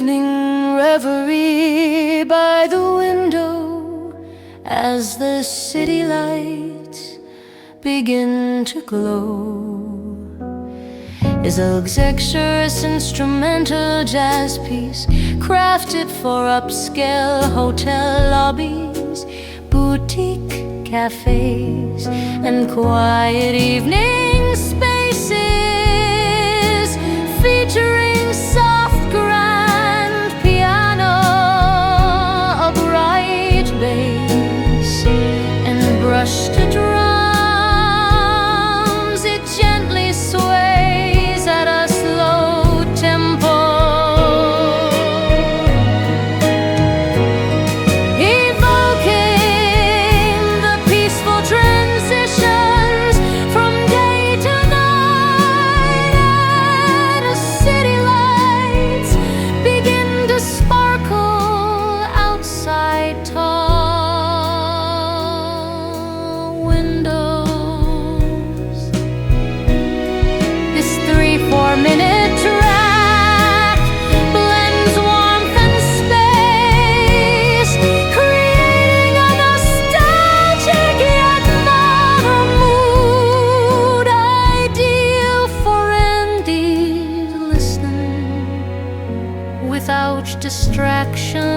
evening reverie by the window as the city lights begin to glow is a luxurious instrumental jazz piece crafted for upscale hotel lobbies, boutique cafes, and quiet evening spaces, featuring soft grand piano, a bright bass, and brushed drums. It gently sways at a slow tempo, evoking the peaceful transitions from day to night, and the city lights begin to sparkle outside tall windows. This 3-4 minute track blends warmth and space, creating a nostalgic yet modern mood, ideal for indeed listening without distraction.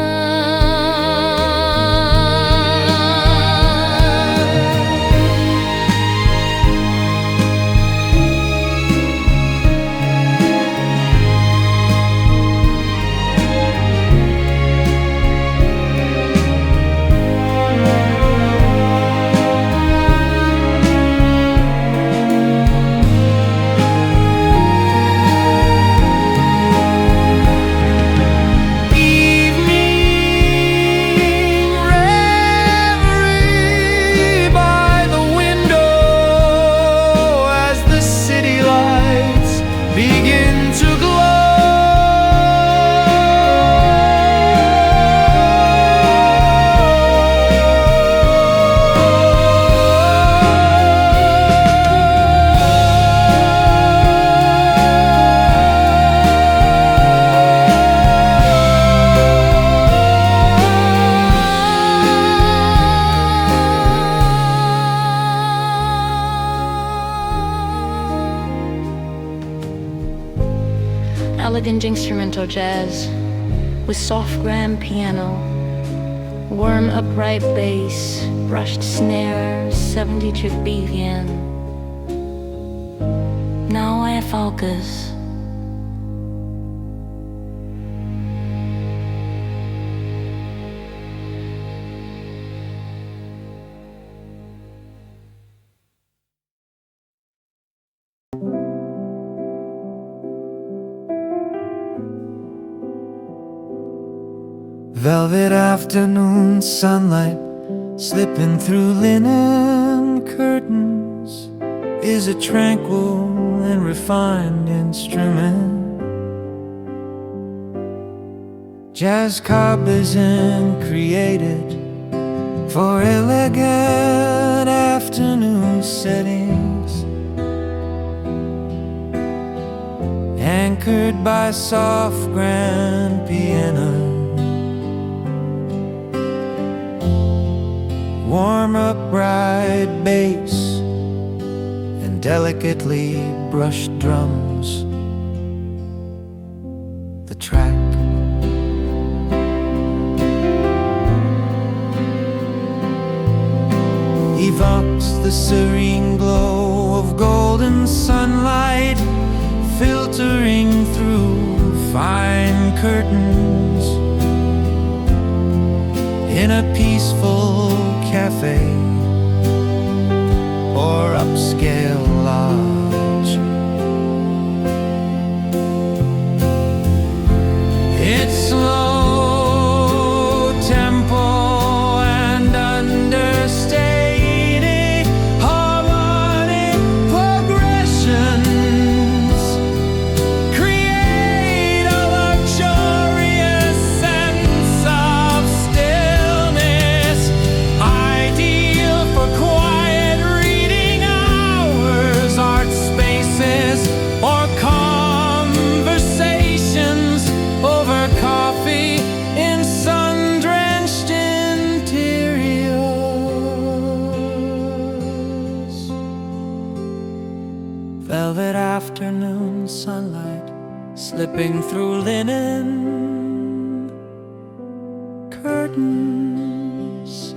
Elegant instrumental jazz with soft grand piano, warm upright bass, brushed snare, 70 BPM. Now I focus. Velvet afternoon sunlight slipping through linen curtains is a tranquil and refined instrument. Jazz cobblers and created for elegant afternoon settings, anchored by soft grand piano, warm upright bass, and delicately brushed drums. The track evokes the serene glow of golden sunlight filtering through fine curtains in a peaceful cafe or upscale lodge. It's slow tempo and understated harmonic progressions create a luxurious sense of stillness, ideal for quiet reading hours. velvet afternoon sunlight slipping through linen curtains.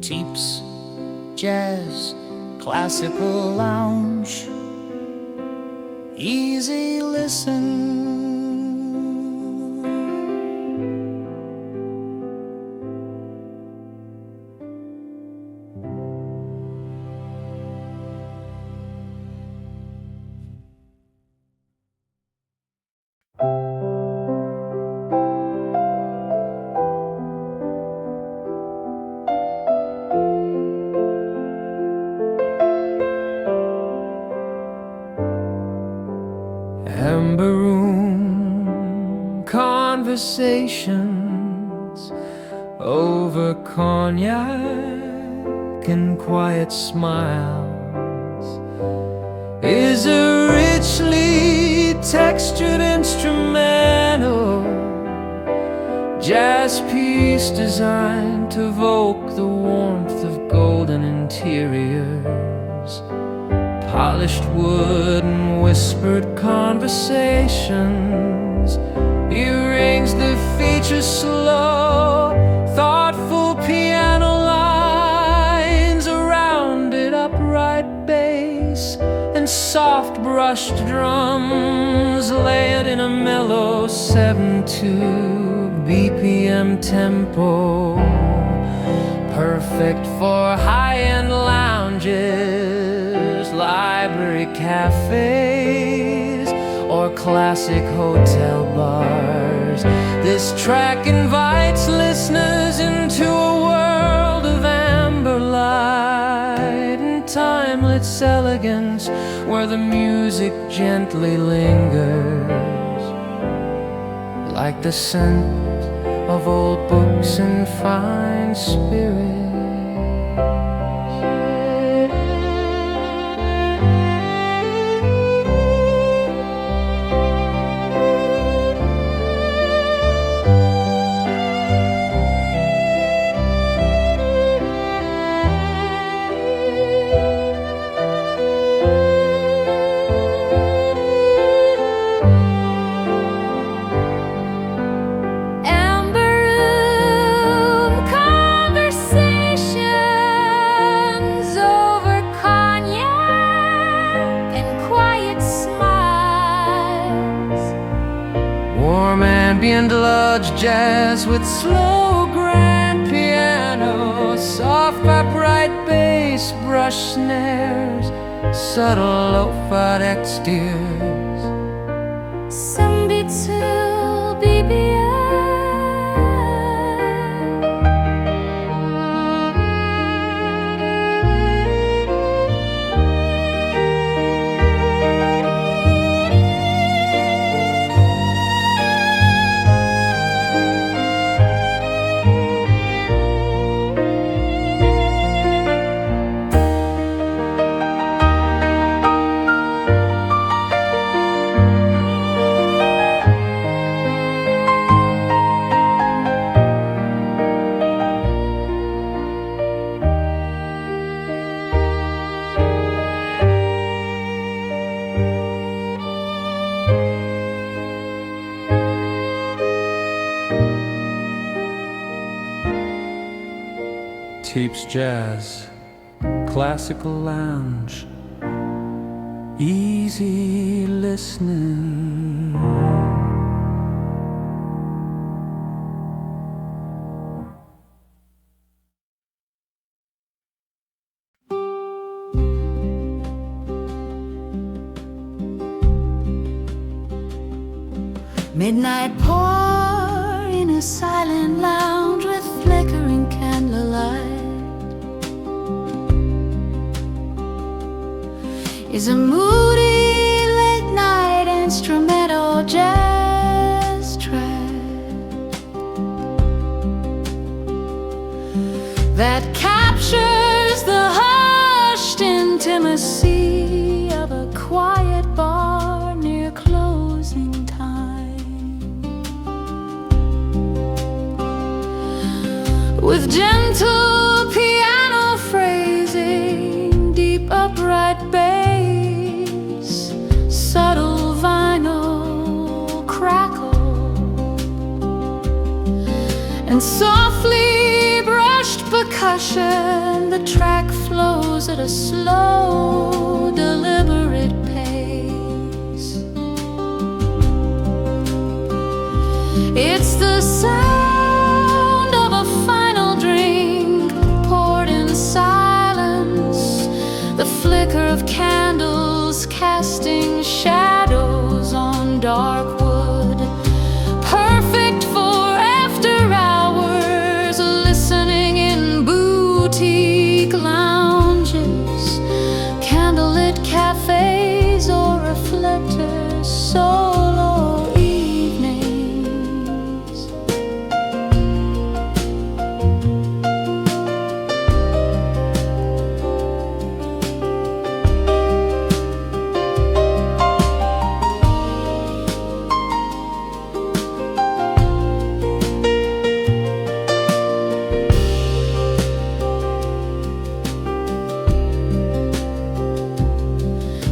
Teeps, jazz, classical lounge, easy listen. Amber room conversations over cognac and quiet smiles is a richly textured instrumental jazz piece designed to evoke the warmth of golden interiors, polished wood and whispered conversations. He rings the feature slow, thoughtful piano lines, a rounded upright bass, and soft brushed drums layered in a mellow 7/2 BPM tempo, perfect for high-end lounges, library cafes, or classic hotel bars. This track invites listeners into a world of amber light and timeless elegance, where the music gently lingers, like the scent of old books and fine spirits. Ambient lodge jazz with slow grand piano, soft upright bass, brush snares, subtle lo-fi exteriors. Some beats will BBM. Tapes, jazz, classical lounge, easy listening. Midnight pour in a silent lounge with flickering candlelight is a moody late night instrumental jazz track that captures the hushed intimacy of a quiet bar near closing time, with gentle piano phrasing, deep upright bass, subtle vinyl crackle, and softly brushed percussion. The track flows at a slow, deliberate pace. It's the sound of a final drink poured in silence, the flicker of candles casting shadows on dark wood, perfect for after hours listening in boutique lounges, candlelit cafes, or reflector solo evenings.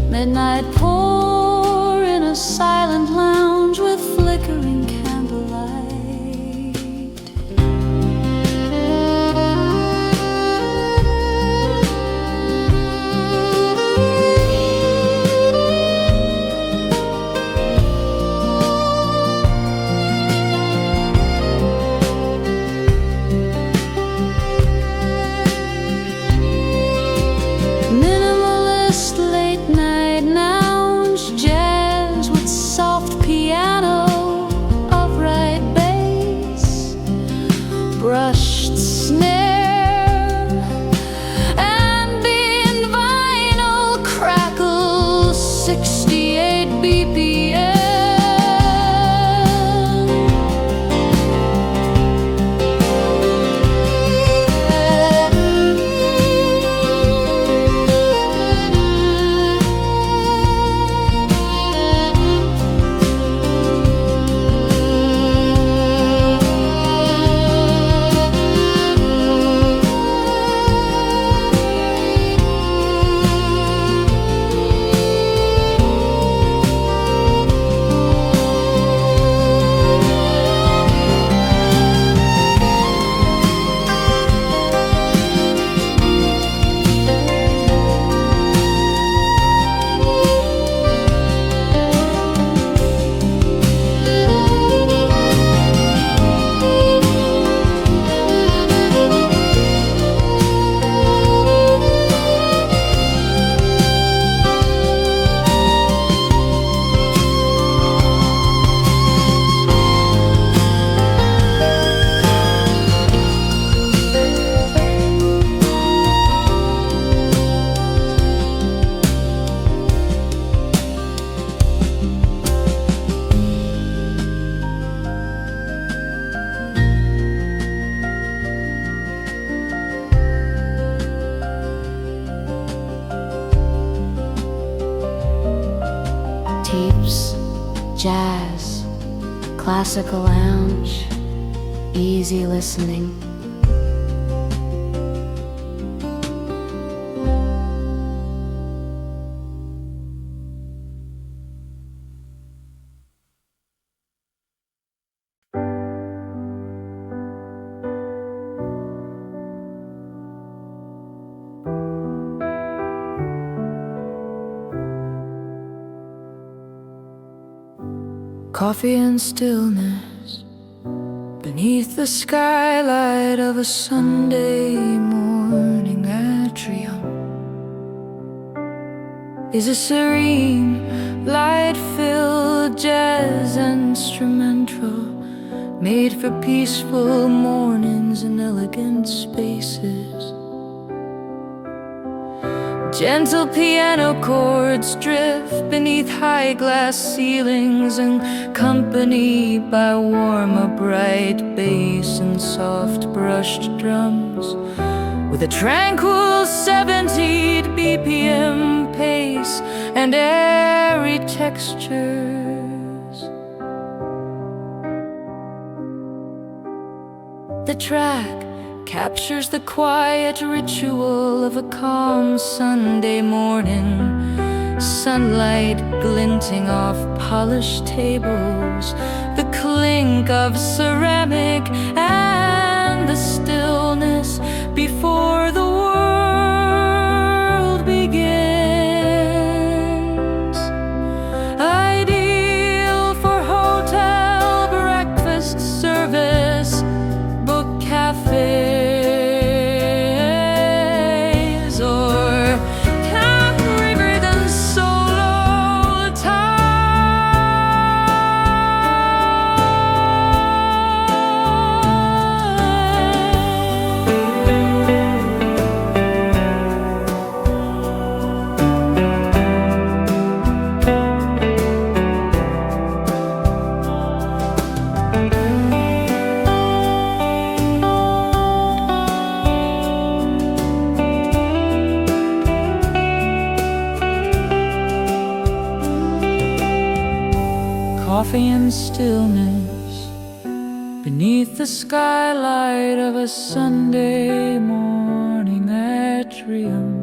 Midnight pour in a silent lounge with flickering candlelight. Minimalist late night lounge jazz with soft piano, upright bass, brushed snare, ambient vinyl crackle, 68 BPM. Tapes, jazz, classical lounge, easy listening. Coffee and stillness beneath the skylight of a Sunday morning atrium is a serene, light-filled jazz instrumental made for peaceful mornings in elegant spaces. Gentle piano chords drift beneath high glass ceilings, accompanied by warmer, bright bass and soft brushed drums, with a tranquil 70 BPM pace and airy textures. The track captures the quiet ritual of a calm Sunday morning, sunlight glinting off polished tables, the clink of ceramic and the stillness before the world begins. Ideal for hotel breakfast service, book cafes, coffee and stillness beneath the skylight of a Sunday morning atrium.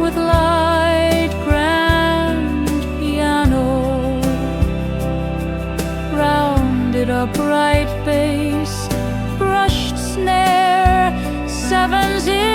With light grand piano, rounded upright bass, brushed snare, 70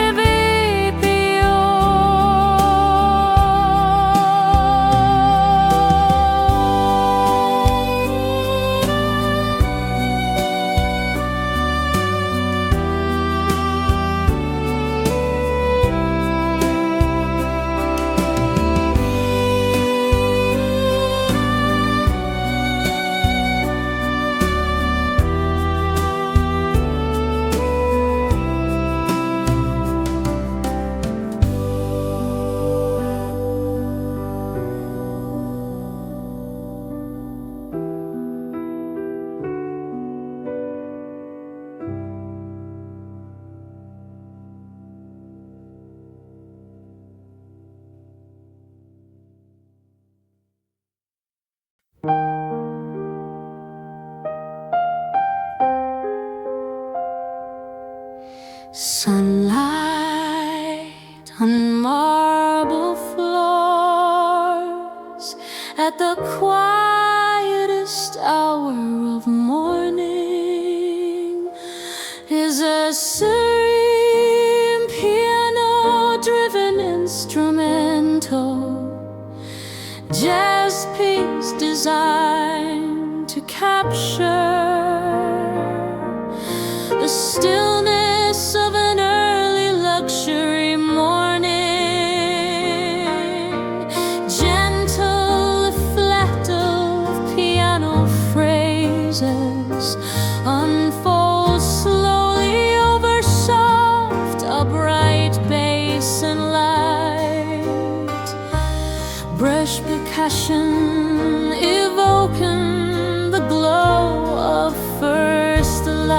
sunlight on marble floors at the quietest hour of morning is a serene piano-driven instrumental jazz piece designed to capture the stillness of an early luxury morning. Gentle flat of piano phrases unfold slowly over soft, upright bass and light. Brush percussion evoking the glow of first light,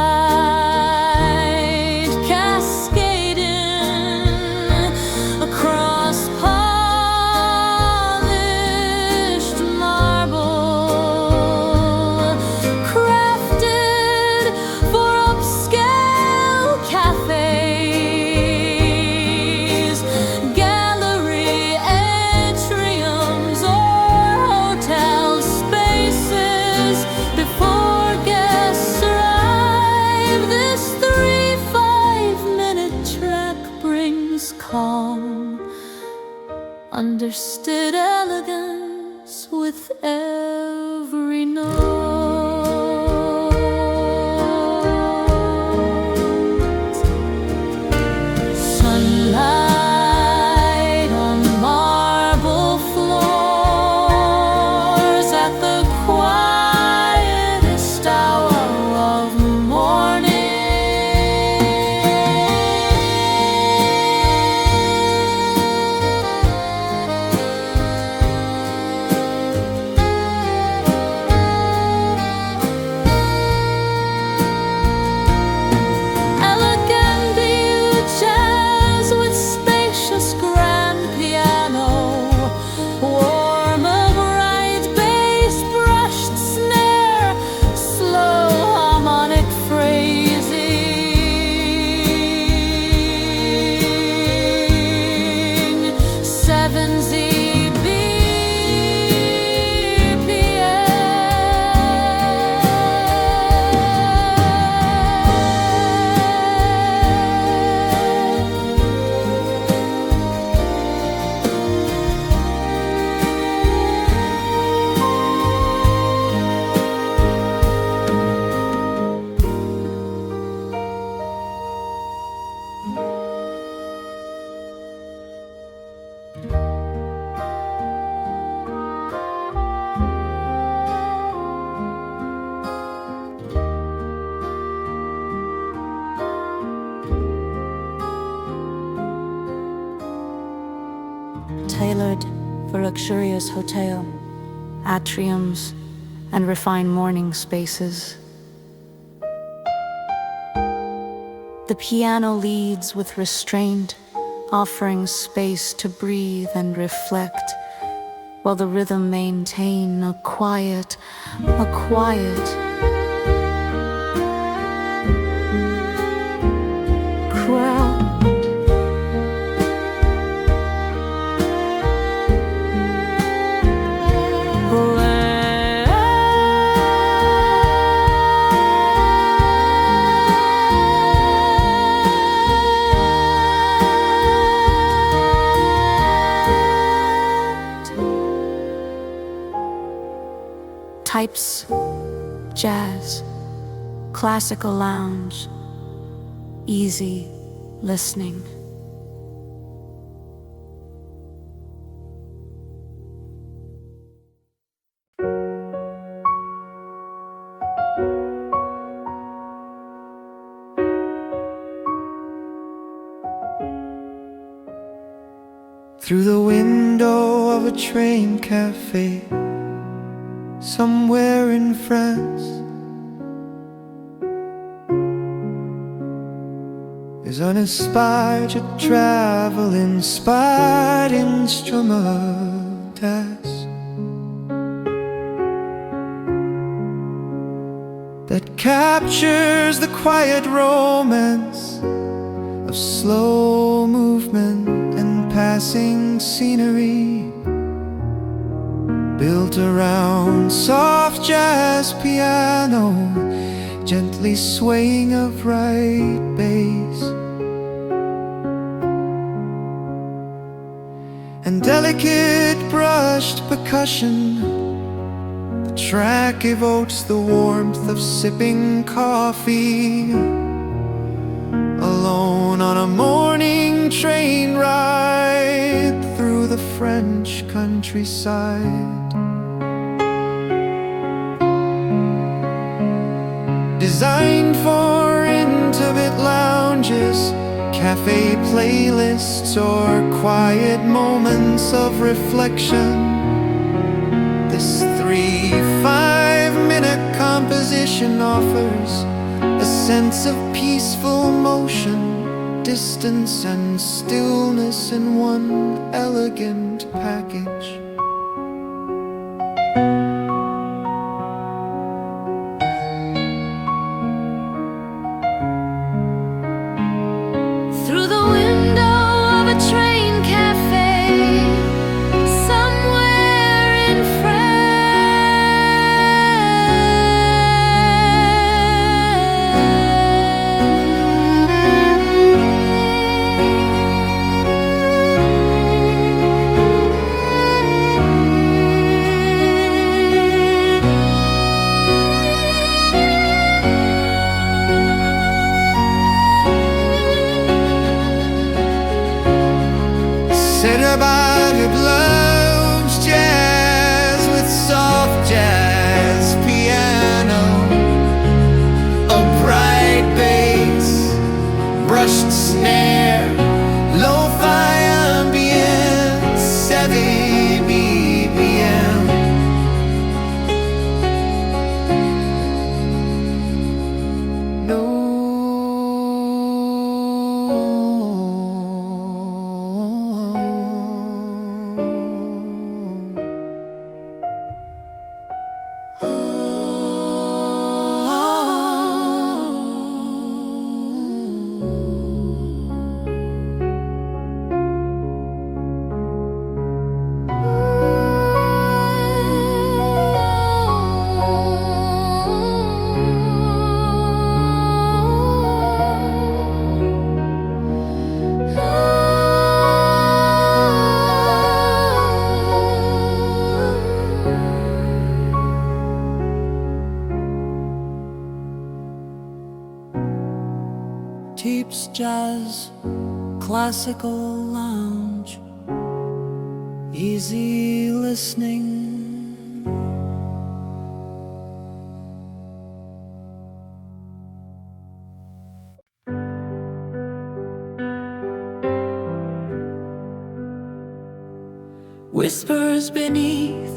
cascading across polished marble, crafted for upscale cafes, galleries with every note. Sunlight on marble floors at the quietest hour of morning. Tailored for luxurious hotel, atriums, and refined morning spaces. The piano leads with restraint, offering space to breathe and reflect, while the rhythm maintains a quiet crowd. Types: jazz, classical lounge, easy listening. Through the window of a train cafe somewhere in France is uninspired to travel inspired instrumentas that captures the quiet romance of slow movement and passing scenery, built around soft jazz piano, gently swaying a right bass, and delicate brushed percussion. The track evokes the warmth of sipping coffee, alone on a morning train ride through the French countryside. Designed for intimate lounges, cafe playlists, or quiet moments of reflection, this 3-5-minute composition offers a sense of peaceful motion, distance and stillness in one elegant package. Through the window of a train cafe somewhere in France, Types jazz, classical lounge, easy listening. Whispers beneath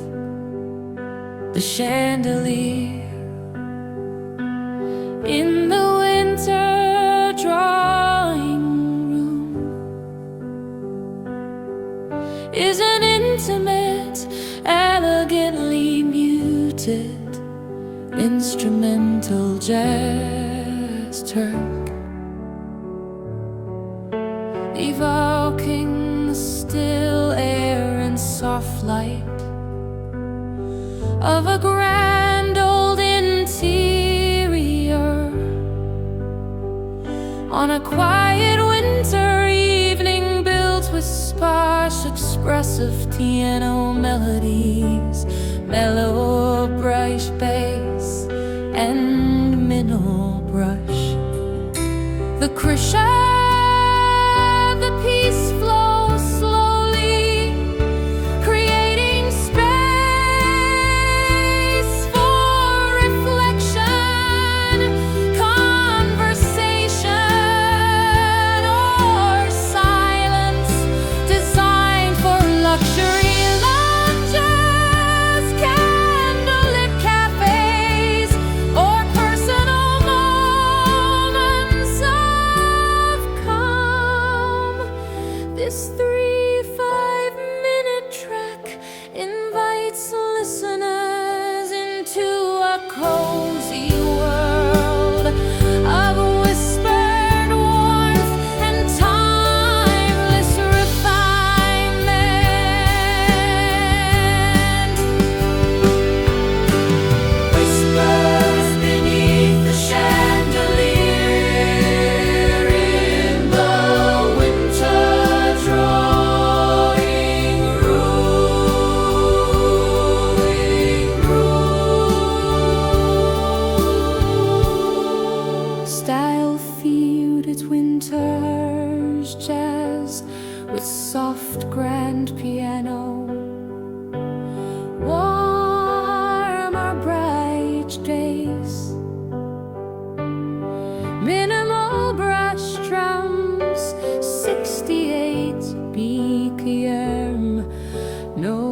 the chandelier in the winter drawing room is an intimate, elegantly muted instrumental jazz track, evoking the still air and soft light of a grand old interior on a quiet winter evening, built with sparse, expressive piano melodies, mellow brush bass, and middle brush. The crescendo of the piece flows slowly, creating space for reflection, conversation, or silence, designed for luxury lounges, candlelit cafés, or personal moments of calm. This 3-5-minute track invites listeners into a cozy world of whispered warmth and timeless refinement. Whispers beneath the chandelier in the winter drawing room. Style feud, it's winter's jazz with soft grand piano, warm or bright days, minimal brush drums, 68 BPM, no.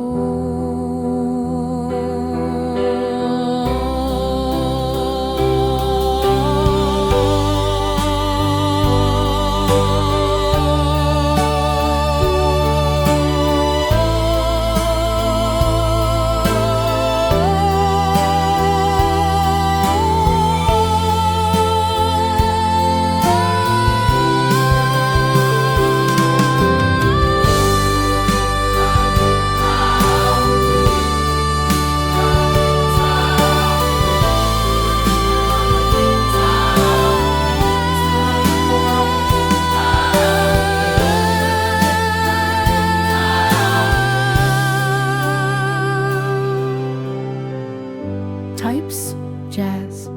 Types jazz,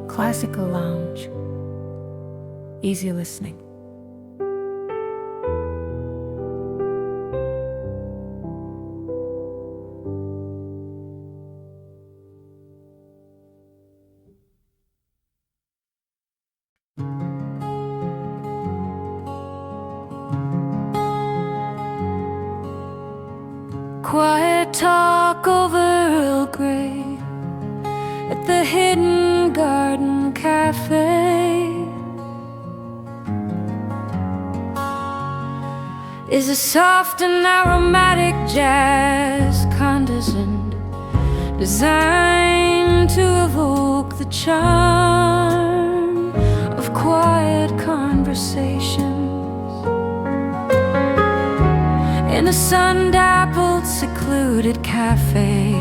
classical lounge, easy listening. Quiet talk over Earl Grey at the Hidden Garden Cafe is a soft and aromatic jazz condescend, designed to evoke the charm of quiet conversations in a sun-dappled, secluded cafe.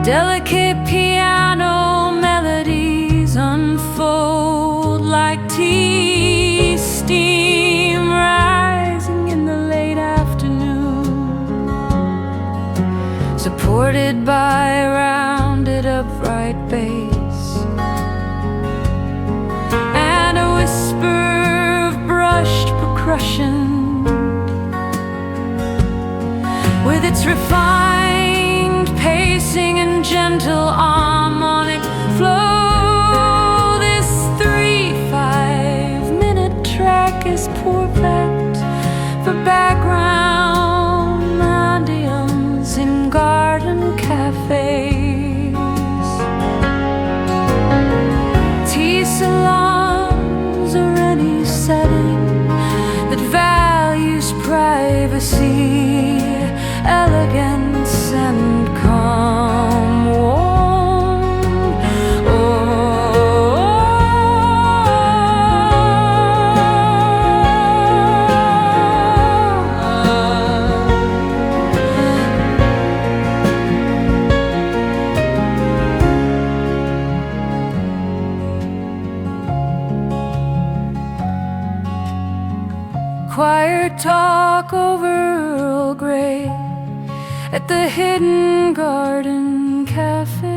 Delicate piano melodies unfold like tea steam rising in the late afternoon, supported by a rounded upright bass. percussion, with its refined pacing and gentle harmonic flow. This 3-5-minute track is perfect for background ambiance in garden cafes, tea salons, or any setting that values privacy, elegance, and calm warm. Quiet talk over Earl Grey at the hidden garden cafe.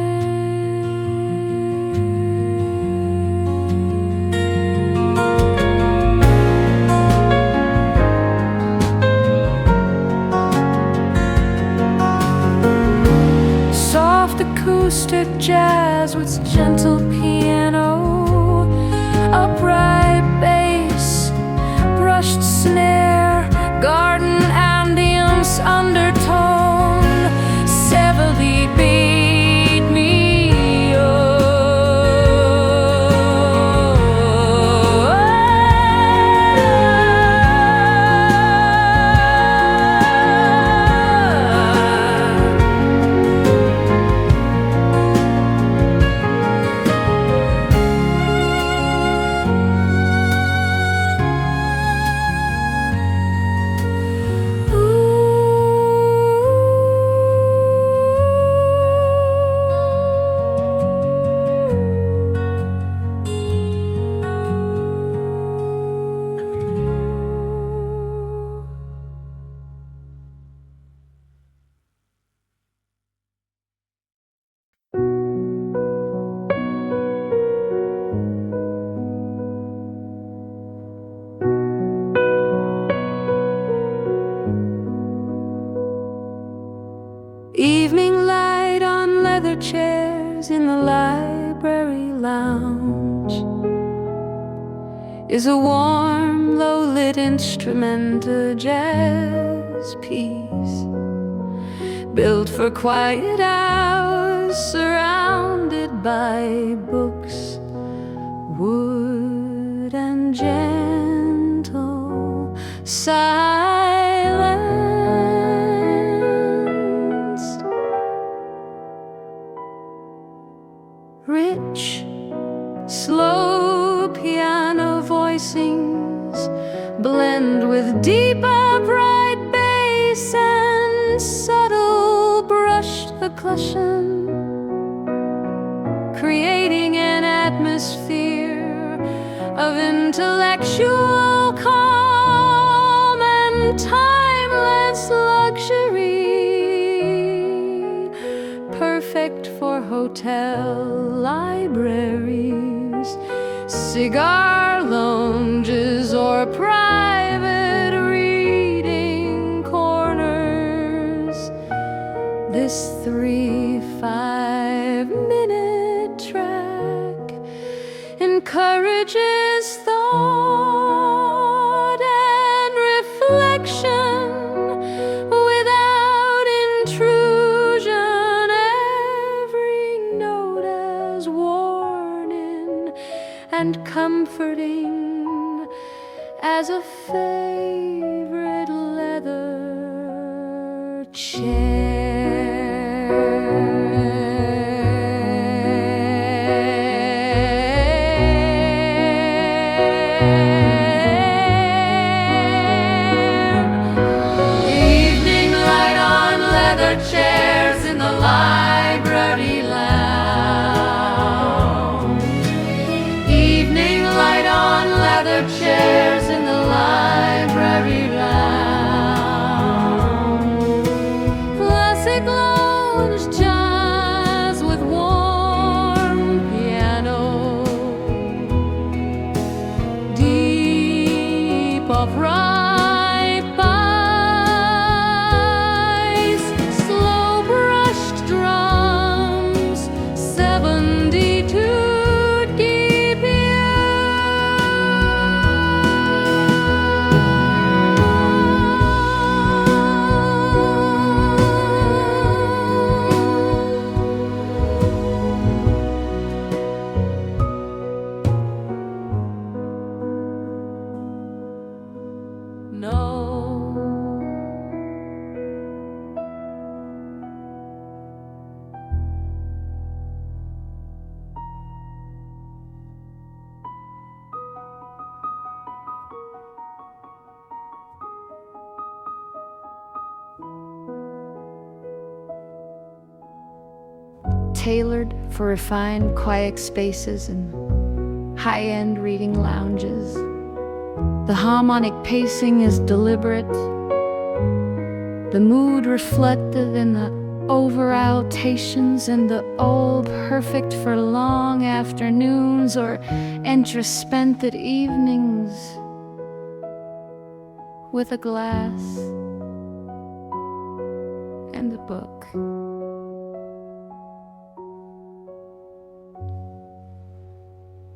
Soft acoustic jazz with gentle piano, upright bass, brushed snare, garden ambience undertone, severely beat me Evening light on leather chairs in the library lounge is a warm, low-lit instrumental jazz piece, built for quiet hours, surrounded by books, wood, and gentle silence. Rich, slow piano voicings blend with deep, upright bass and subtle brushed percussion, creating an atmosphere of intellectual calm and timeless luxury, perfect for hotel libraries, cigar lounges, or private reading corners. This 3-5-minute track encourages thought and reflection without intrusion. Every note as warning and comforting as a favorite leather chair. Evening light on leather chairs in the library lounge. Evening light on leather chairs in the library lounge. Classic lounge jazz with warm piano, deep upright tailored for refined, quiet spaces and high-end reading lounges. The harmonic pacing is deliberate, the mood reflected in the over-altations, and the all perfect for long afternoons or introspective evenings with a glass and a book.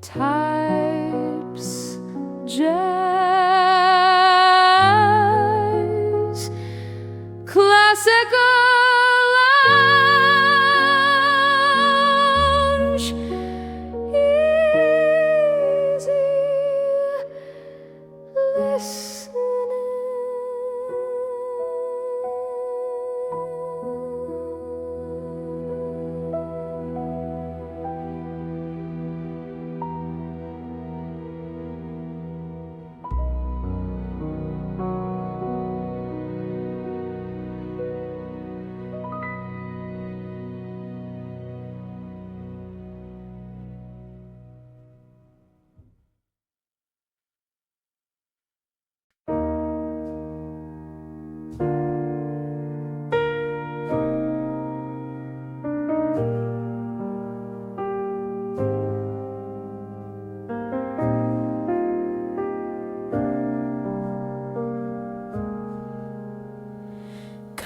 Types, jazz, classical lounge, easy listening.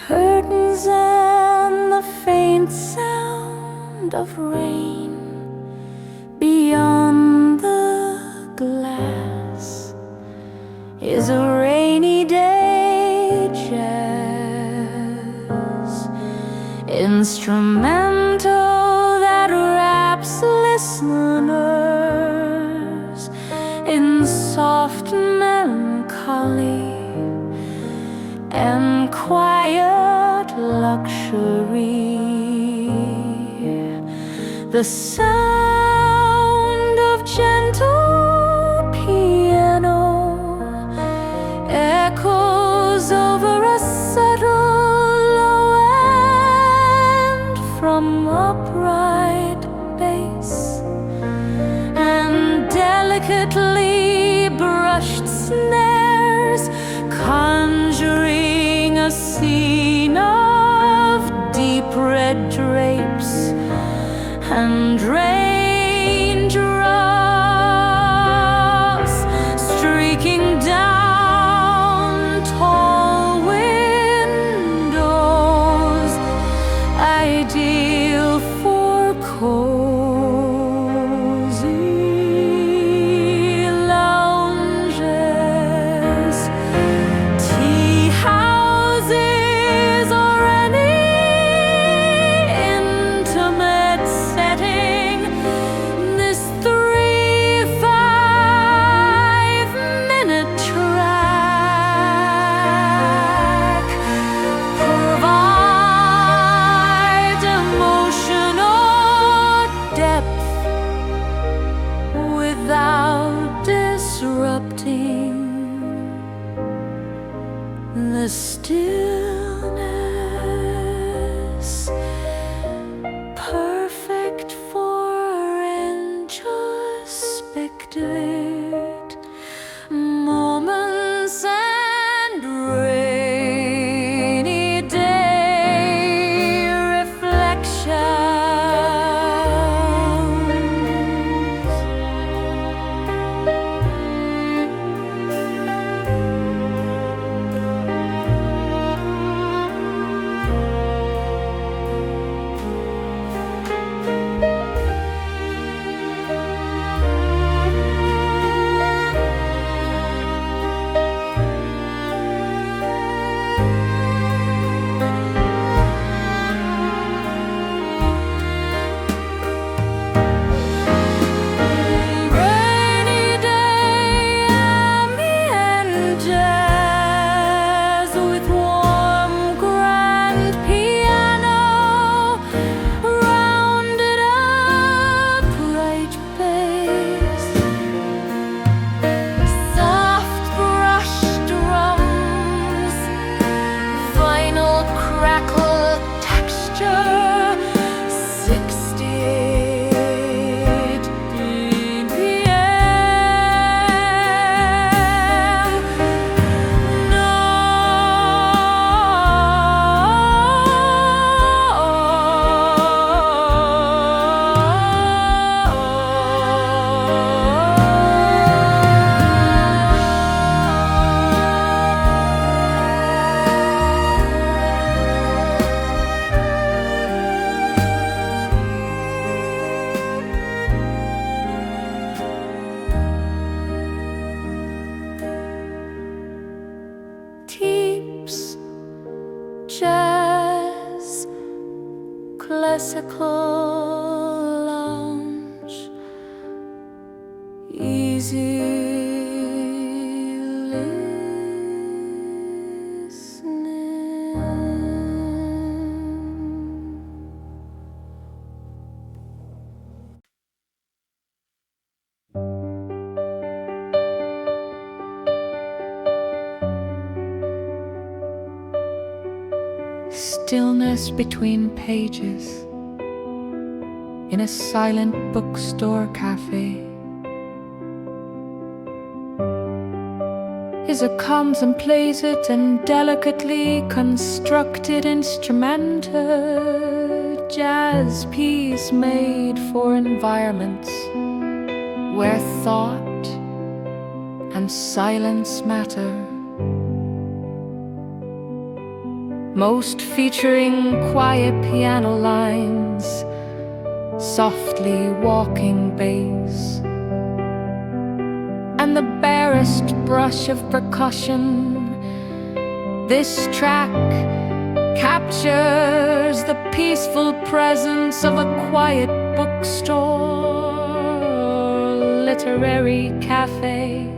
Curtains and the faint sound of rain beyond the glass is a rainy day jazz instrumental that wraps listeners in soft melancholy and quiet luxury. The sound of gentle piano echoes over a subtle low end from upright bass, and delicately brushed snares conjuring a scene of deep red drapes and raindrops streaking down tall windows, ideal for cozy lounges, tea houses, or any intimate setting classical lounge, easy listening. Stillness between pages in a silent bookstore cafe is a contemplated and delicately constructed instrumental jazz piece made for environments where thought and silence matter. Most featuring quiet piano lines, softly walking bass, and the barest brush of percussion. This track captures the peaceful presence of a quiet bookstore, literary cafe.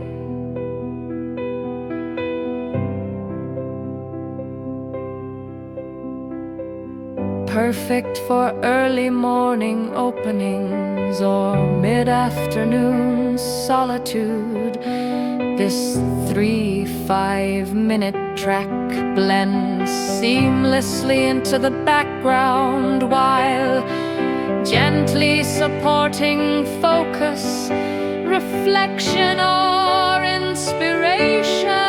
Perfect for early morning openings or mid-afternoon solitude. This 3-5-minute track blends seamlessly into the background while gently supporting focus, reflection, or inspiration.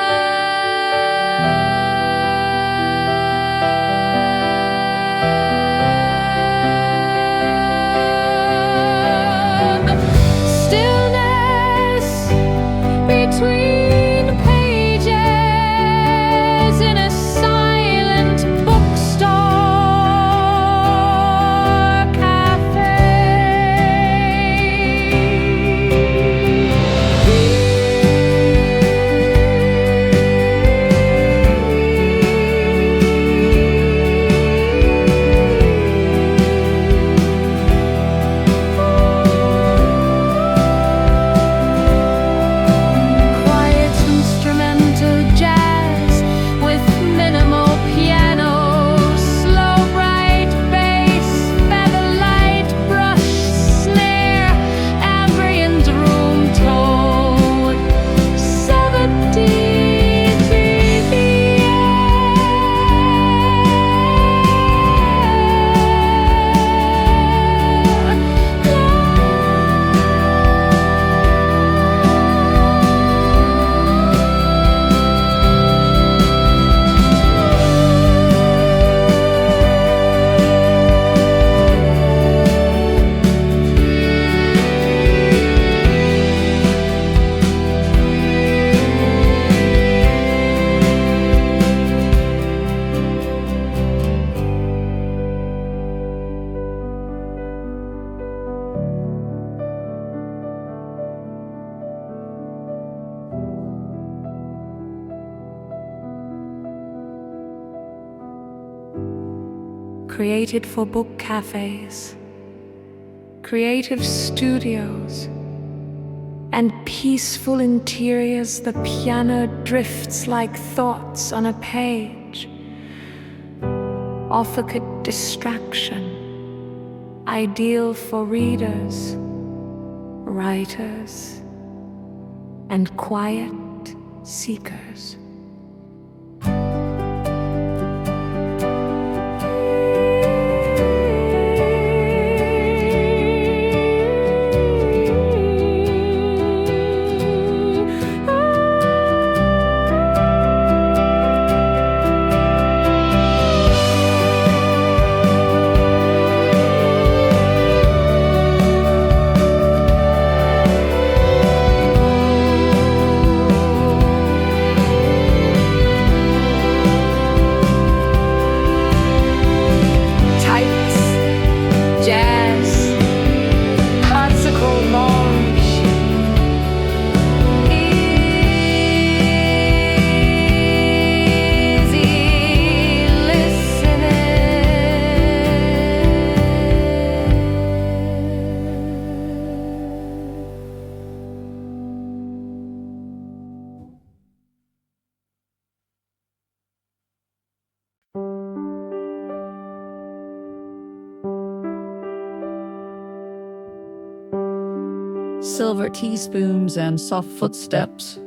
Between pages in a silent bookstore cafe. Created for book cafes, creative studios, and peaceful interiors, the piano drifts like thoughts on a page, offer distraction, ideal for readers, writers, and quiet seekers. silver teaspoons and soft footsteps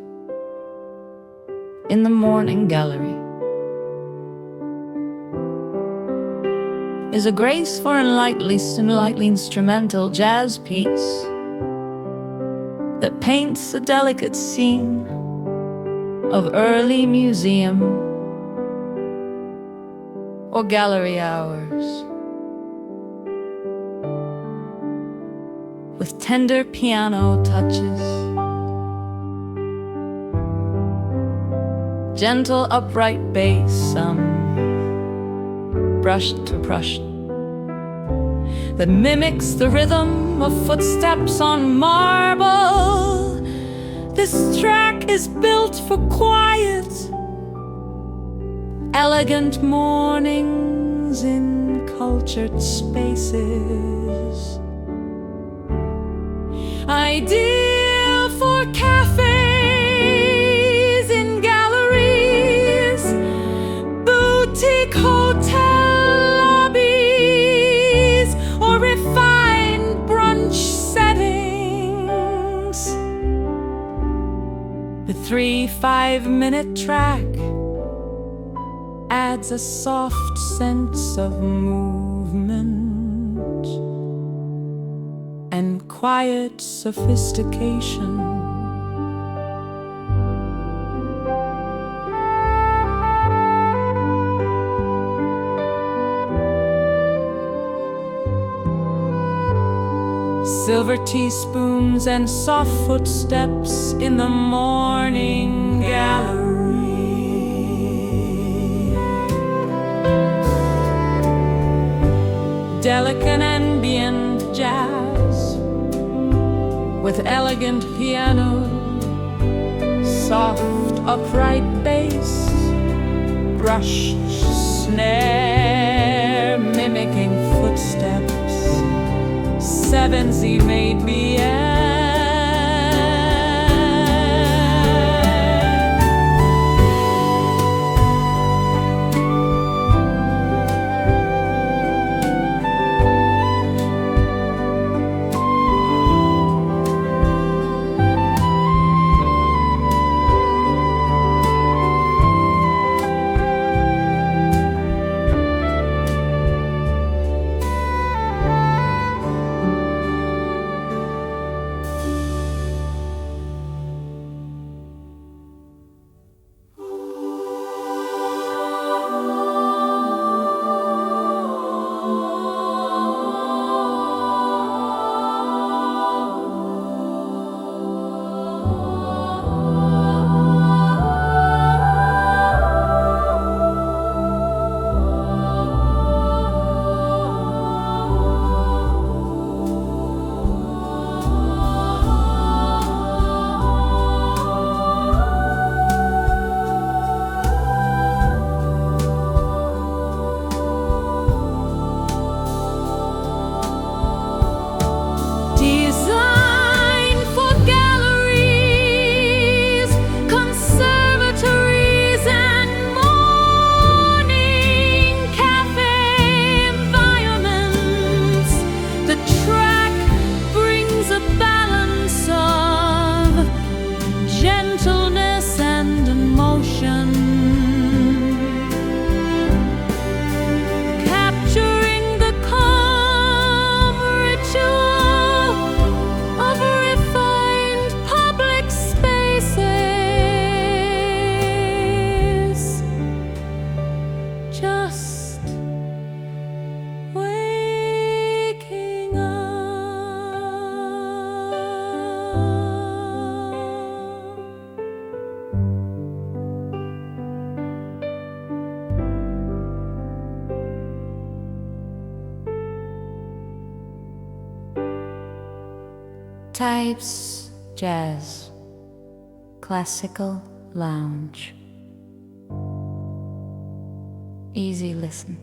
in the morning gallery is a graceful and lightly instrumental jazz piece that paints a delicate scene of early museum or gallery hours, with tender piano touches, gentle upright bass, brush to brush, that mimics the rhythm of footsteps on marble. This track is built for quiet, elegant mornings in cultured spaces, ideal for cafes in galleries, boutique hotel lobbies, or refined brunch settings. The 3 5-minute track adds a soft sense of movement and quiet sophistication. Silver teaspoons and soft footsteps in the morning gallery. Delicate ambient jazz with elegant piano, soft upright bass, brushed snare mimicking footsteps, 7Z made me Types: jazz, classical, lounge. Easy listen.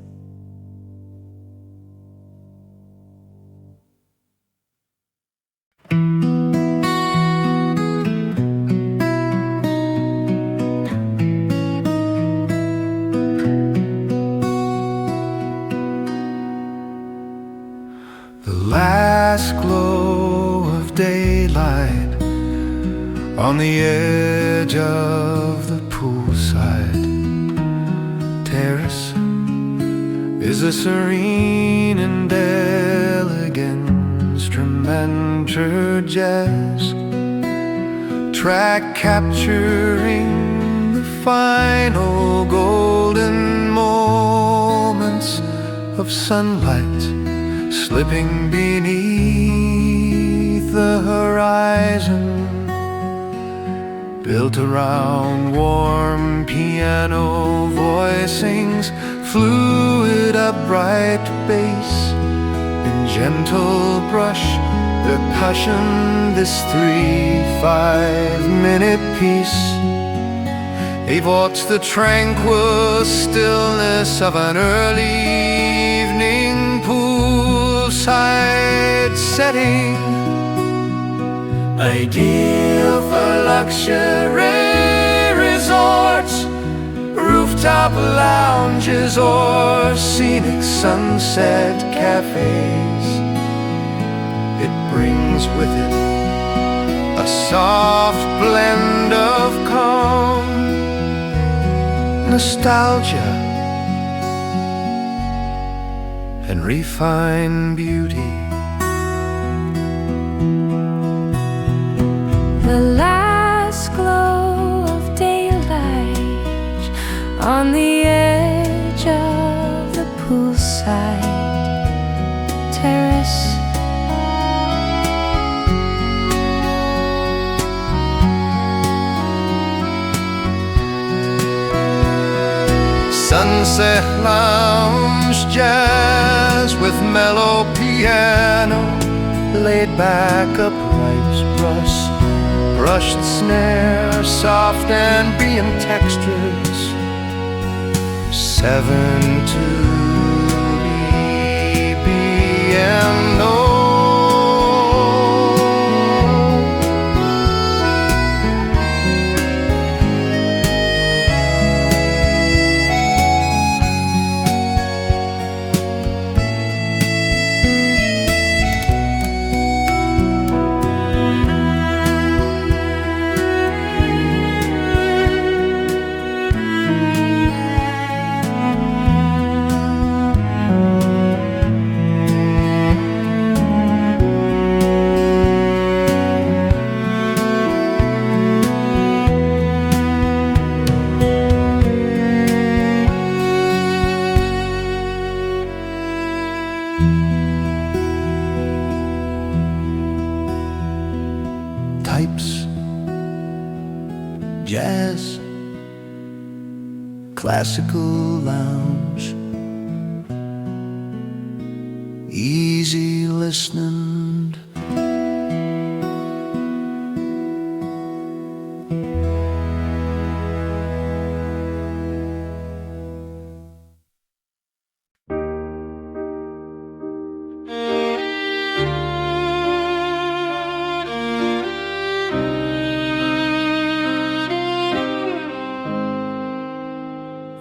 The last glow of of daylight on the edge of the poolside terrace is a serene and elegant instrumental jazz track capturing the final golden moments of sunlight slipping beneath the horizon, built around warm piano voicings, fluid upright bass, and gentle brush percussion. This 3-5-minute piece evokes the tranquil stillness of an early evening poolside setting, ideal for luxury resorts, rooftop lounges, or scenic sunset cafes. It brings with it a soft blend of calm, nostalgia, and refined beauty. The last glow of daylight on the edge of the poolside terrace. Sunset lounge jazz with mellow piano, laid back upright brushed snare, soft ambient textures, 7 to piano. Types, jazz, classical lounge, easy listening.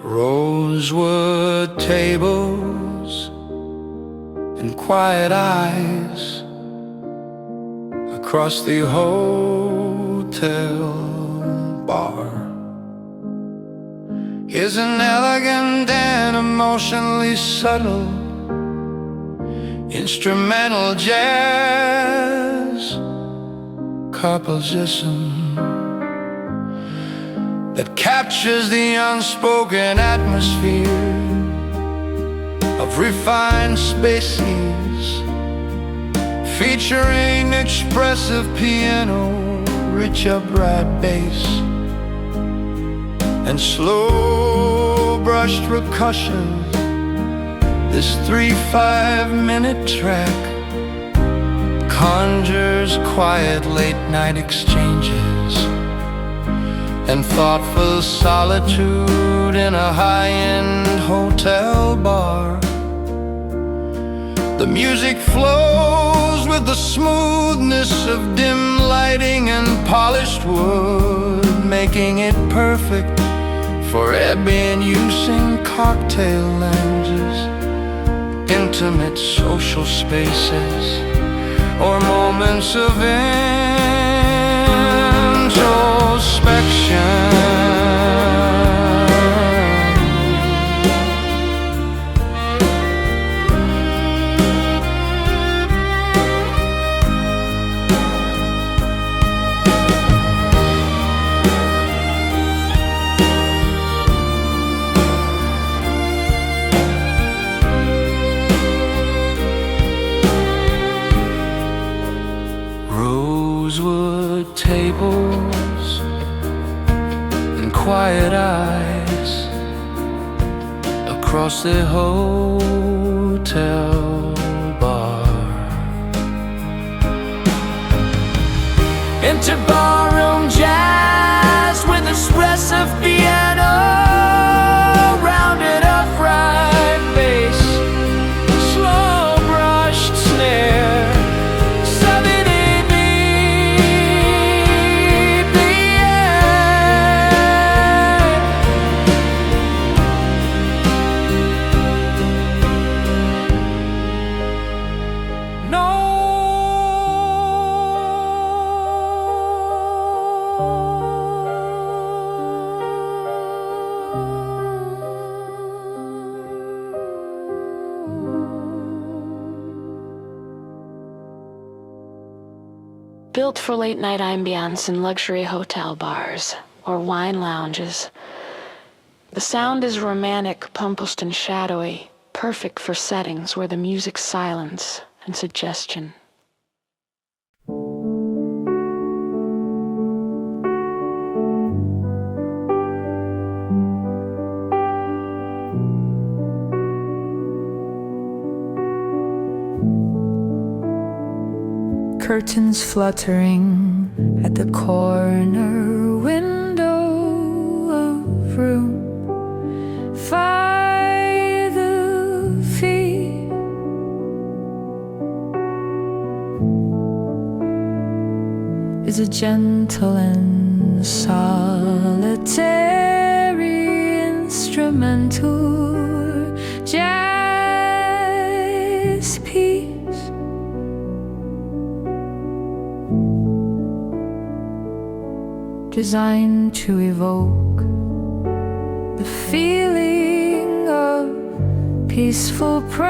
Rosewood tables and quiet eyes across the hotel bar. Is an elegant and emotionally subtle instrumental jazz composition that captures the unspoken atmosphere of refined spaces, featuring expressive piano, rich upright bass, and slow brushed percussion. This 3-5-minute track conjures quiet late-night exchanges and thoughtful solitude in a high-end hotel bar. The music flows with the smoothness of dim lighting and polished wood, making it perfect for ambient use in cocktail lounges, intimate social spaces, or moments of introspection. Rosewood tables and quiet eyes across the hotel bar. Into barroom jazz with espresso piano, rounded upright bass, slow brushed snare. Built for late-night ambiance in luxury hotel bars or wine lounges, the sound is romantic, pompous, and shadowy, perfect for settings where the music's silence and suggestion. Curtains fluttering at the corner window of room 5 feet. Is a gentle and solitary instrumental jazz piece. Designed to evoke the feeling of peaceful privacy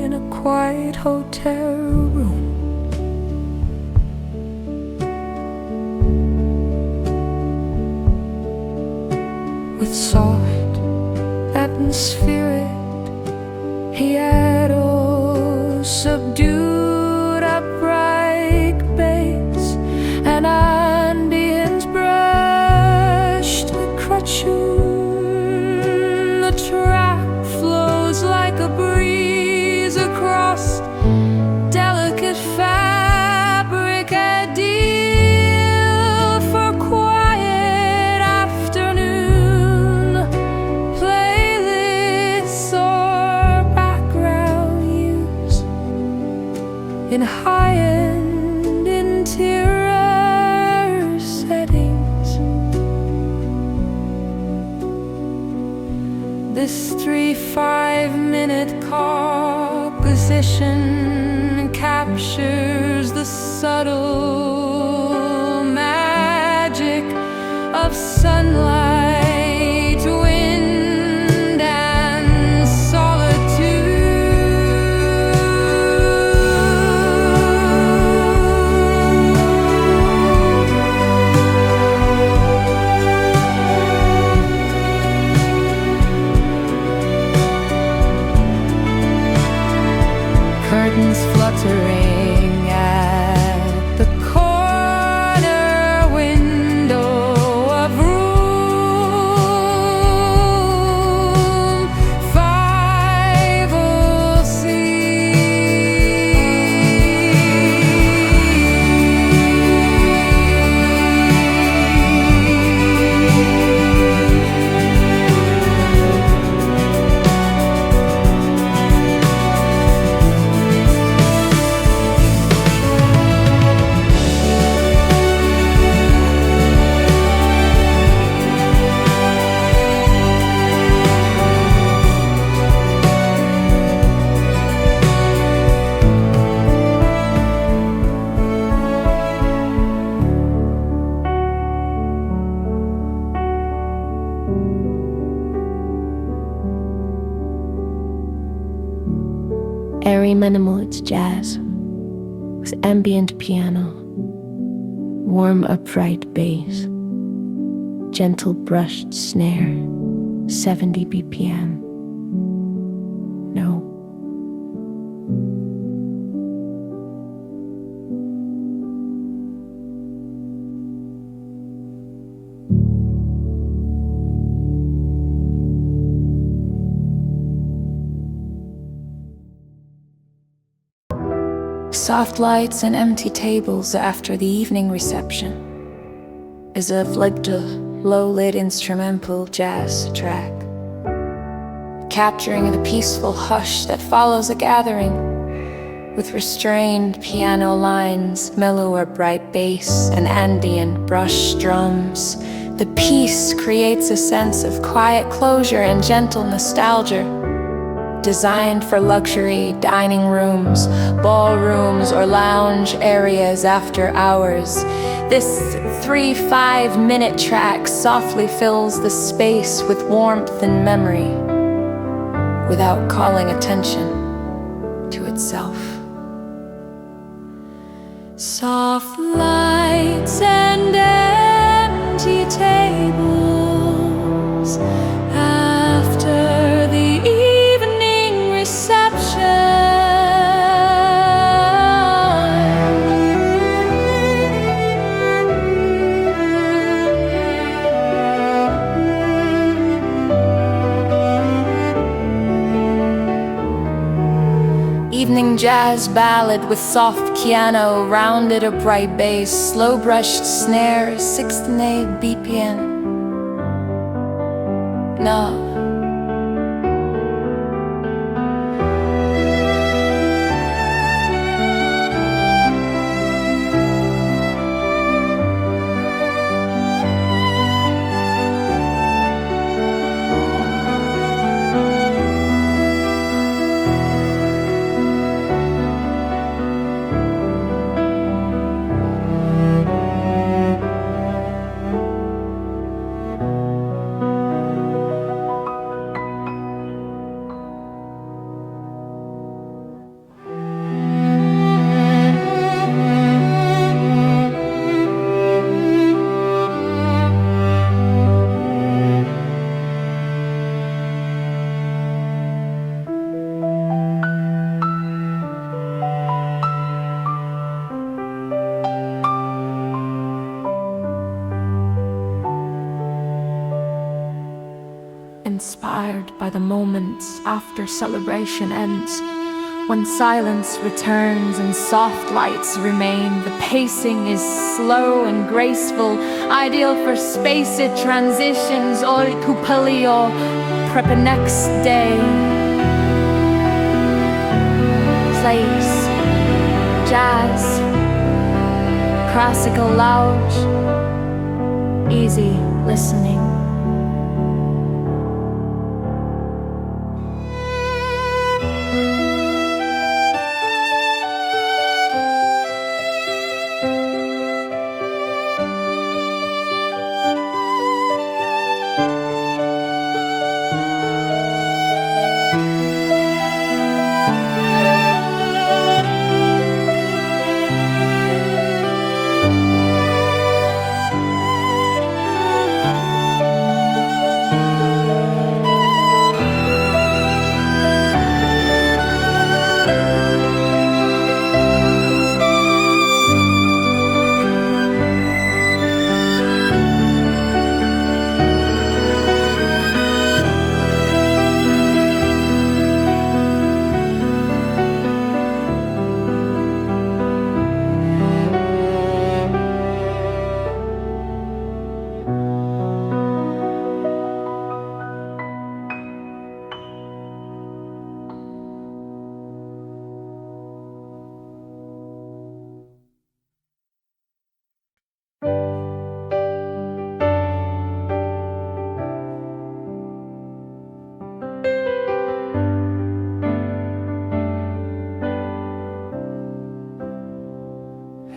in a quiet hotel room. With soft atmospheric piano, subdued upright bass, and ambience brushed percussion. The track flows like a breeze across delicate fabric, ideal for quiet afternoon playlists in high-end interior settings. This 3-5-minute composition captures the subtle magic of sunlight, wind, and solitude. Curtains fluttering at 'The corner window of room minimal, it's jazz, with ambient piano, warm upright bass, gentle brushed snare, 70 BPM. No. Soft lights and empty tables after the evening reception is a flipped low-lit instrumental jazz track, capturing the peaceful hush that follows a gathering, with restrained piano lines, mellow or bright bass, and ambient brush drums. The piece creates a sense of quiet closure and gentle nostalgia, designed for luxury dining rooms, ballrooms, or lounge areas after hours. This 3-5-minute track softly fills the space with warmth and memory, without calling attention to itself. Soft lights and empty tables after the evening reception. Evening jazz ballad with soft piano, rounded upright bass, slow brushed snare, 68 BPM. No. Inspired by the moments after celebration ends, when silence returns and soft lights remain. The pacing is slow and graceful, ideal for spaced transitions or kupalio, prep a next day. Place, jazz, classical lounge, easy listening.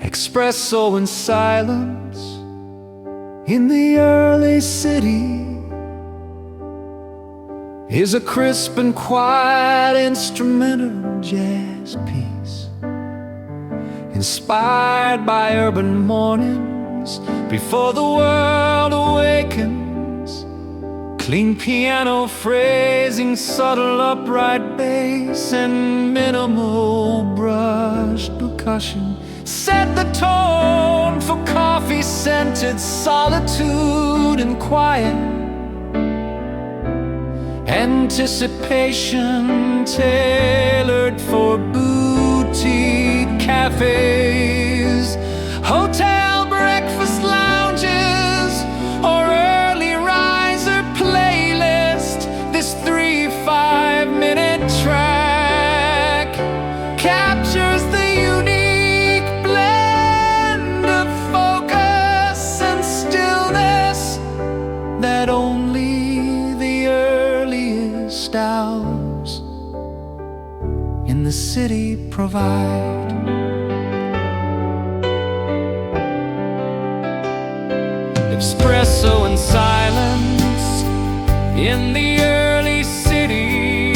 Espresso and silence in the early city. is a crisp and quiet instrumental jazz piece, inspired by urban mornings before the world awakens. Clean piano phrasing, subtle upright bass, and minimal brushed percussion set the tone for coffee-scented solitude and quiet. Anticipation tailored for boutique cafes, hotel breakfast lounges, or early riser playlist. This 3-5-minute track captures the unique blend of focus and stillness that only the earliest hours in the city provide. Espresso and silence in the early city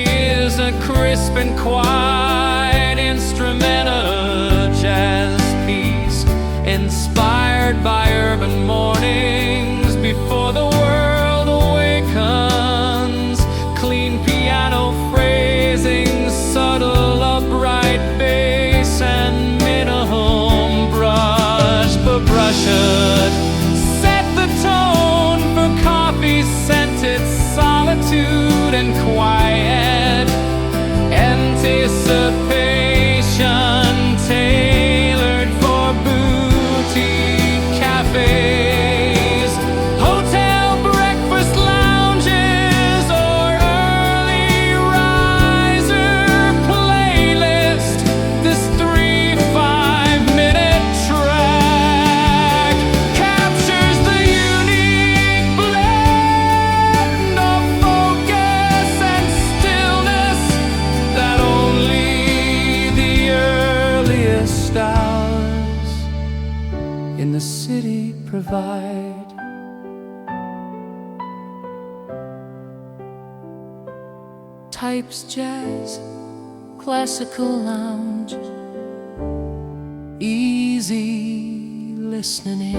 is a crisp and quiet instrumental jazz piece, inspired by urban mornings before the world awakens. Clean piano phrasing, subtle upright bass, and minimum brushed set the tone for coffee-scented solitude and quiet. Anticipation tailored for boutique cafes, hotel breakfast lounges, or early riser playlist. This 3-5-minute track captures the unique blend of focus and stillness that only the earliest hours in the city provide. Types jazz, classical lounge, easy listening.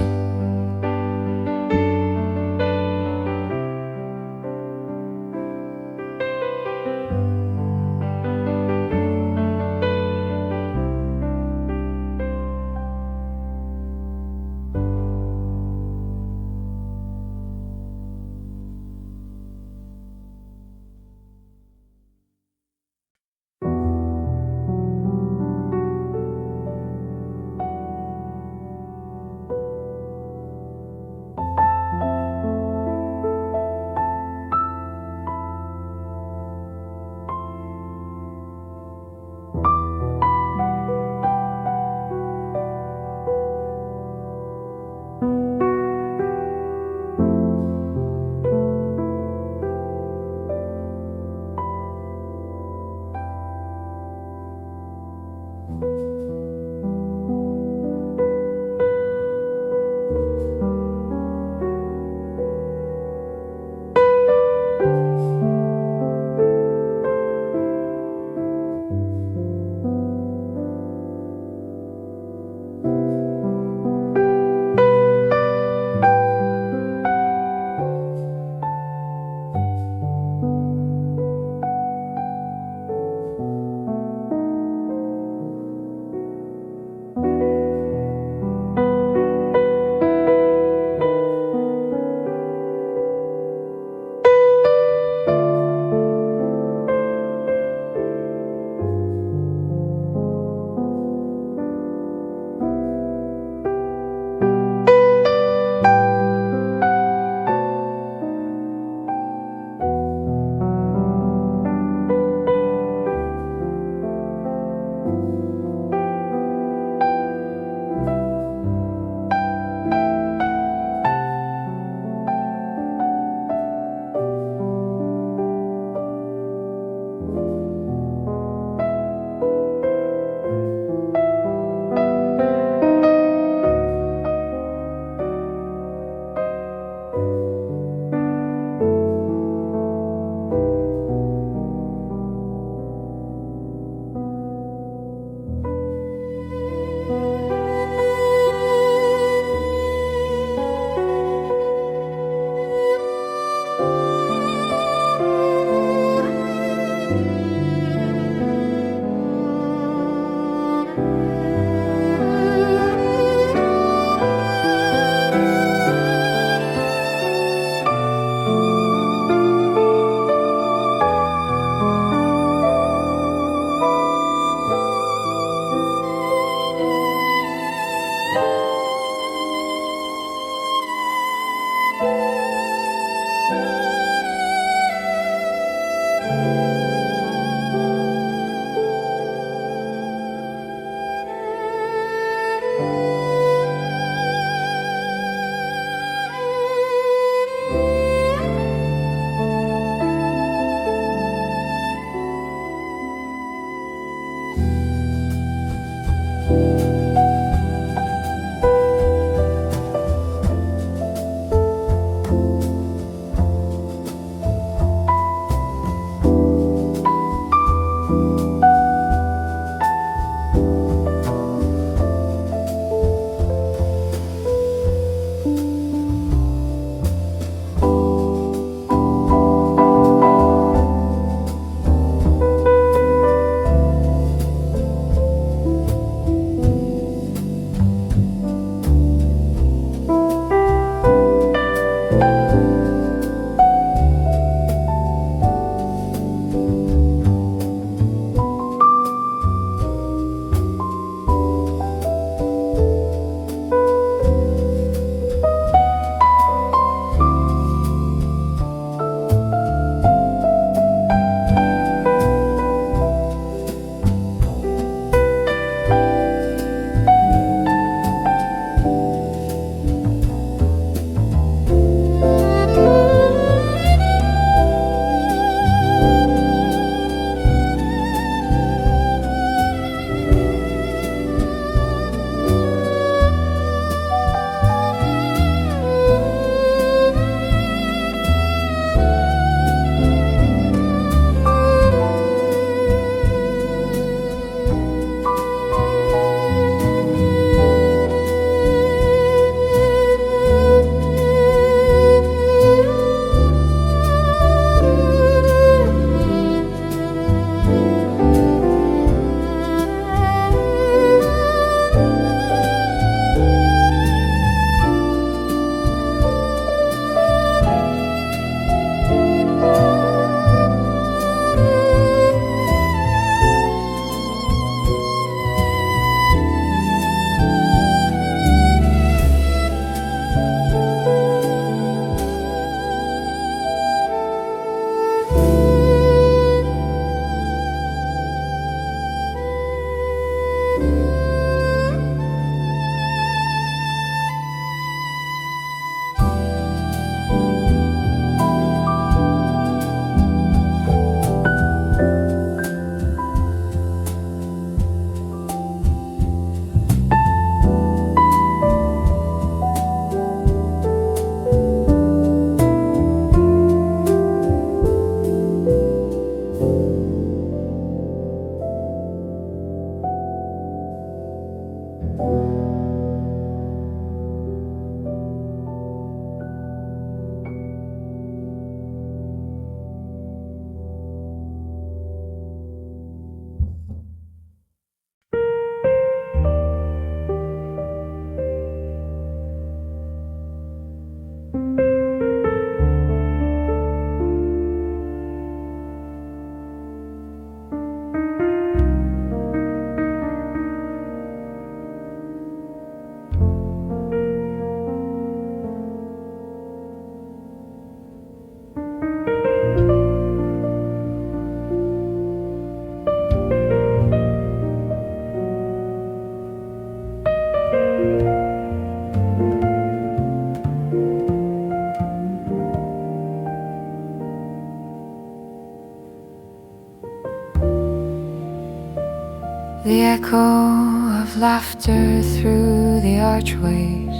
echo of laughter through the archways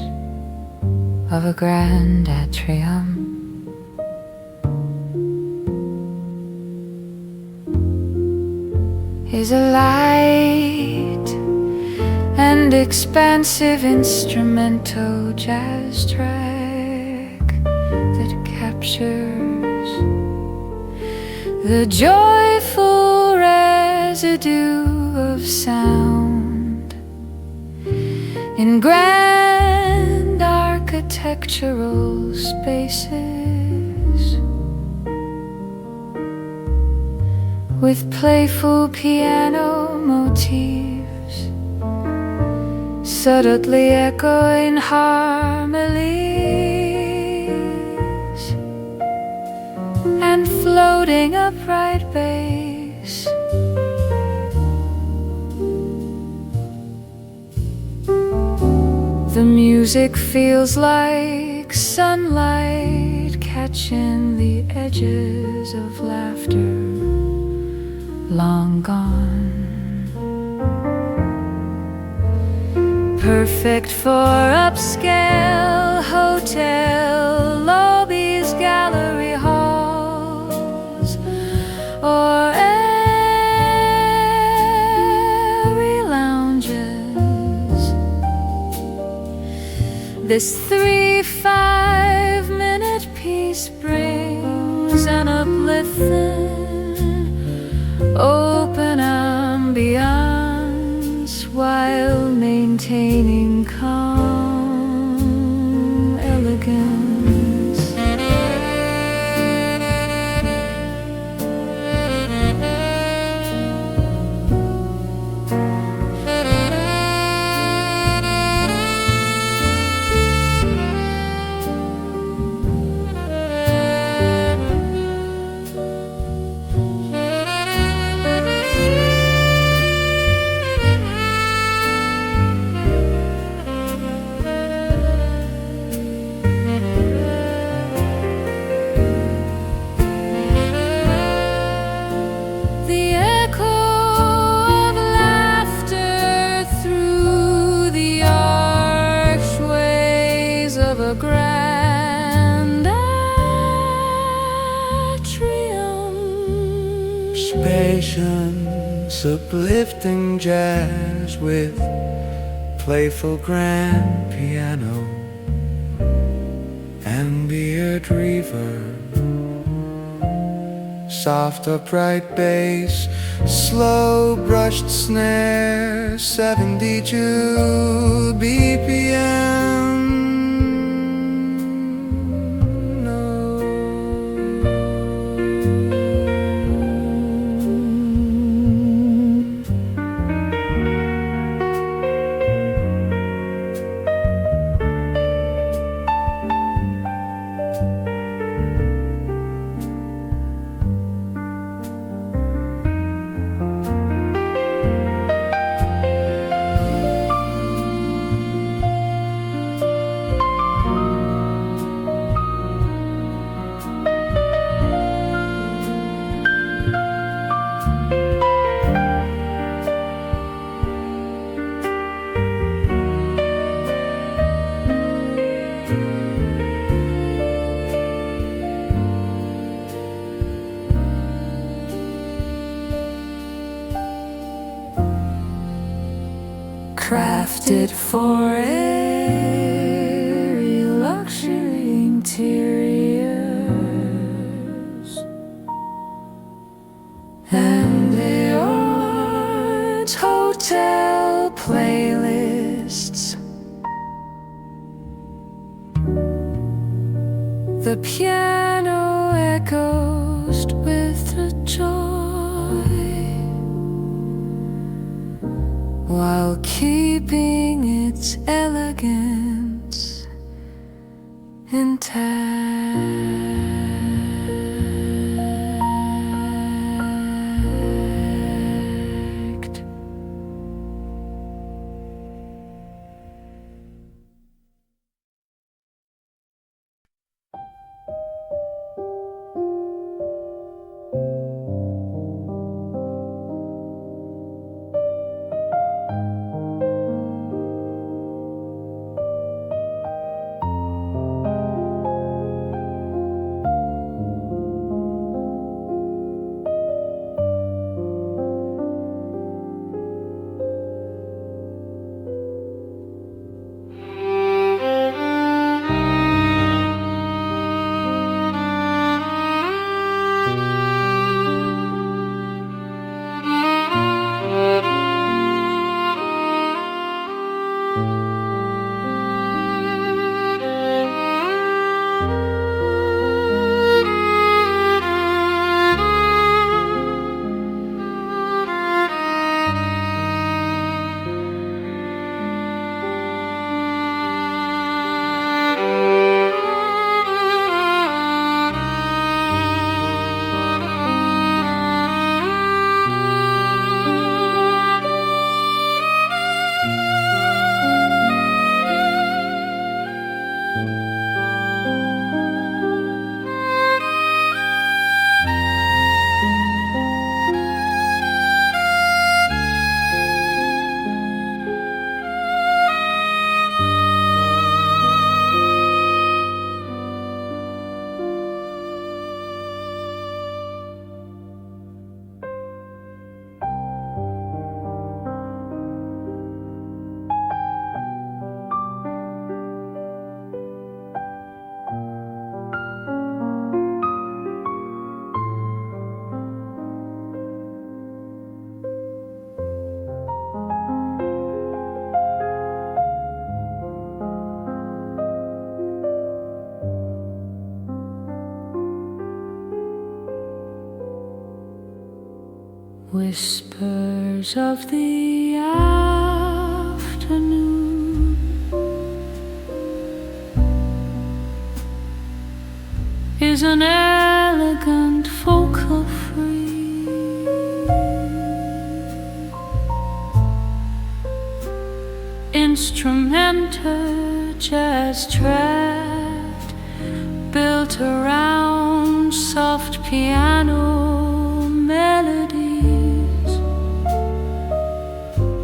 of a grand atrium. Is a light and expansive instrumental jazz track that captures the joyful residue of sound in grand architectural spaces, with playful piano motifs subtly echoing harmonies and floating upright bass. The music feels like sunlight catching the edges of laughter long gone. Perfect for upscale hotel lobbies, gallery halls, or airy lounges. This 3-5-minute piece brings an uplifting open ambiance while maintaining calm elegance. A grand atrium, Patience, uplifting jazz with playful grand piano, ambient reverb, soft upright bass, slow brushed snare, 72 BPM. crafted for airy luxury interiors and the arts hotel playlists. The piano echoes with the joy while keeping its elegance intact. Whispers of the afternoon is an elegant vocal free, instrumental jazz track built around soft piano melodies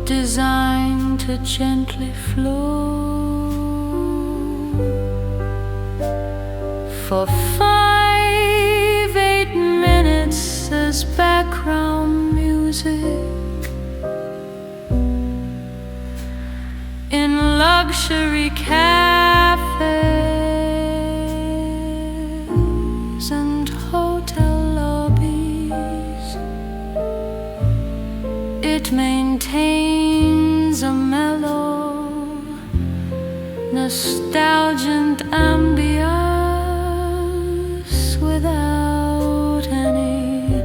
designed to gently flow for 5-8 minutes as background music in luxury cafes and hotel lobbies. It maintains a mellow, nostalgic ambiance without any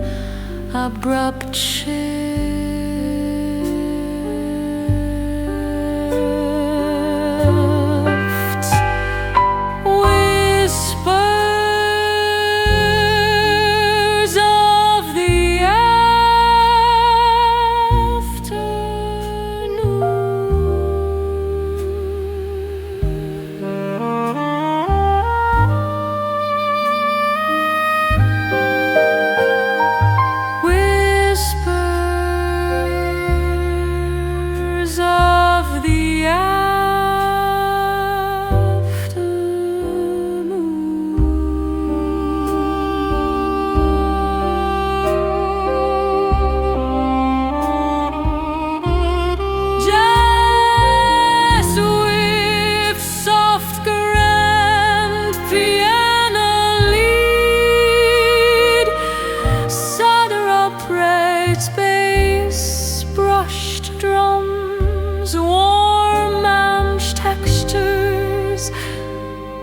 abrupt shift.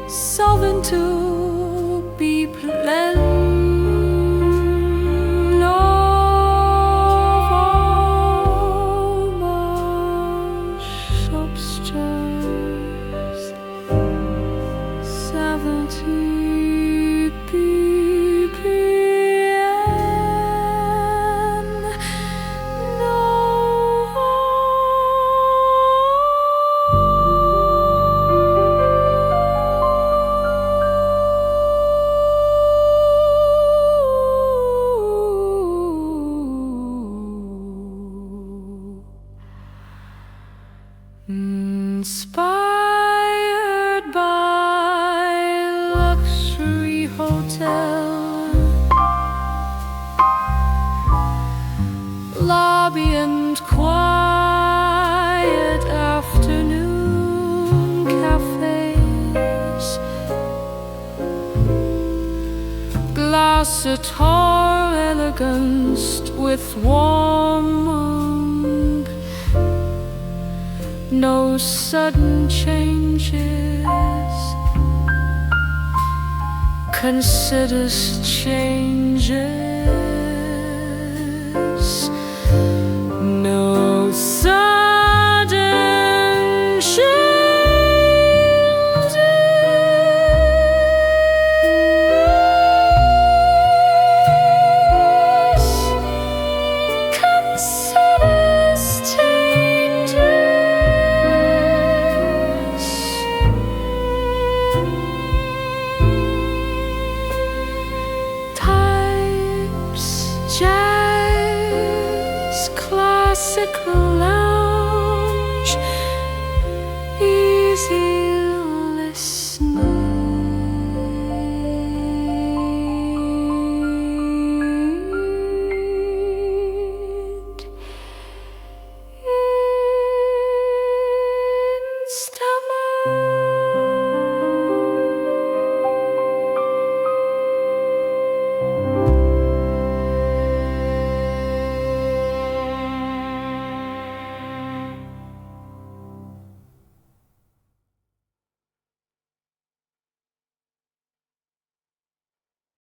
Solvent to be blend of almost substance 70 ppm. No. Inspired by luxury hotel lobby and quiet afternoon cafes, glass at tall elegance with warm, no sudden changes, considers changes, no sudden changes, considers changes. musical